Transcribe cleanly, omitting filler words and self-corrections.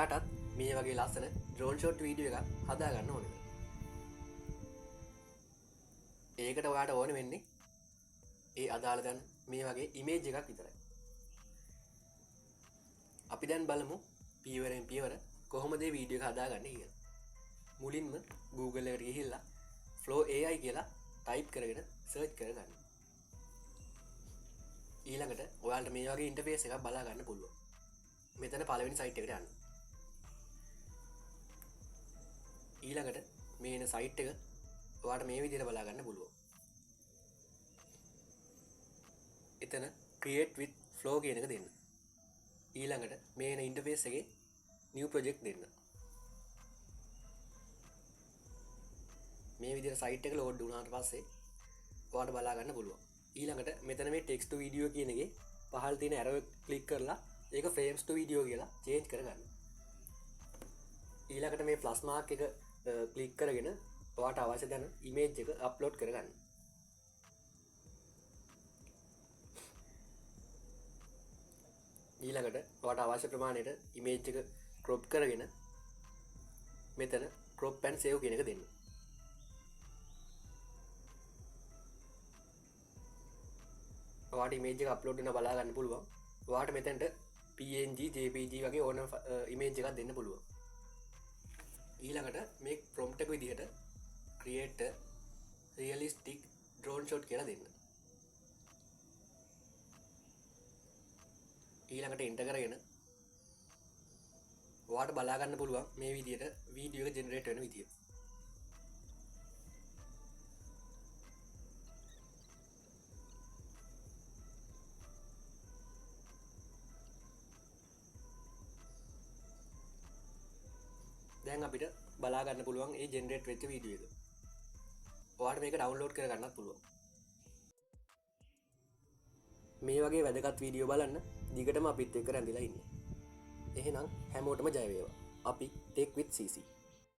ඔයාටත් මේ වගේ ලස්සන ඩ්‍රෝන් ෂොට් වීඩියෝ එකක් හදාගන්න ඕනද? ඒකට ඔයාට ඕන වෙන්නේ ඒ අදාළ දැන් මේ වගේ ඉමේජ් එකක් විතරයි. අපි දැන් බලමු පියවරෙන් පියවර කොහොමද මේ වීඩියෝ එක හදාගන්නේ කියලා. මුලින්ම Google එකට ගිහිල්ලා Flow AI කියලා ටයිප් කරගෙන සර්ච් කරගන්න. ඊළඟට ඔයාලට මේ වගේ ඉන්ටර්ෆේස් එකක් බලා ගන්න පුළුවන්. මෙතන පළවෙනි සයිට් එකට යන්න. ඊළඟට මේ එන සයිට් එක ඔයාලට මේ විදිහට බලා ගන්න පුළුවන්. එතන create with flow කියන එක දෙන්න. ඊළඟට මේ එන ඉන්ටර්ෆේස් එකේ new project දෙන්න. මේ විදිහට සයිට් එක ලෝඩ් වුණාට පස්සේ ඔයාලට බලා ගන්න පුළුවන්. ඊළඟට මෙතන මේ text to video කියන එකේ පහළ තියෙන arrow එක ක්ලික් කරලා ඒක frames to video කියලා change කරගන්න. ඊළඟට මේ plus mark එක ක්ලික් කරගෙන ඔයාට අවශ්‍ය දැන image එක upload කරගන්න. ඊළඟට ඔයාට අවශ්‍ය ප්‍රමාණයට image එක crop කරගෙන මෙතන crop and save කියන එක දෙන්න. ඔයාට image එක upload වෙන බලා ගන්න පුළුවන්. ඔයාට මෙතනට PNG, JPG වගේ ඕන image එකක් දෙන්න පුළුවන්. ඊළඟට මේ prompt එක විදිහට create a realistic drone shot කියලා දෙන්න. ඊළඟට enter කරගෙන ඔයාට බලා ගන්න පුළුවන් මේ විදිහට වීඩියෝ එක ජෙනරේට් වෙන විදිය. දැන් අපිට බලා ගන්න පුළුවන් ඒ ජෙනරේට් වෙච්ච වීඩියෝ එක. ඔයාට මේක ඩවුන්ලෝඩ් කර ගන්නත් පුළුවන්. මේ වගේ වැදගත් වීඩියෝ බලන්න දිගටම අපිත් එක්ක රැඳිලා ඉන්න. එහෙනම් හැමෝටම ජය වේවා. අපි Tech with CC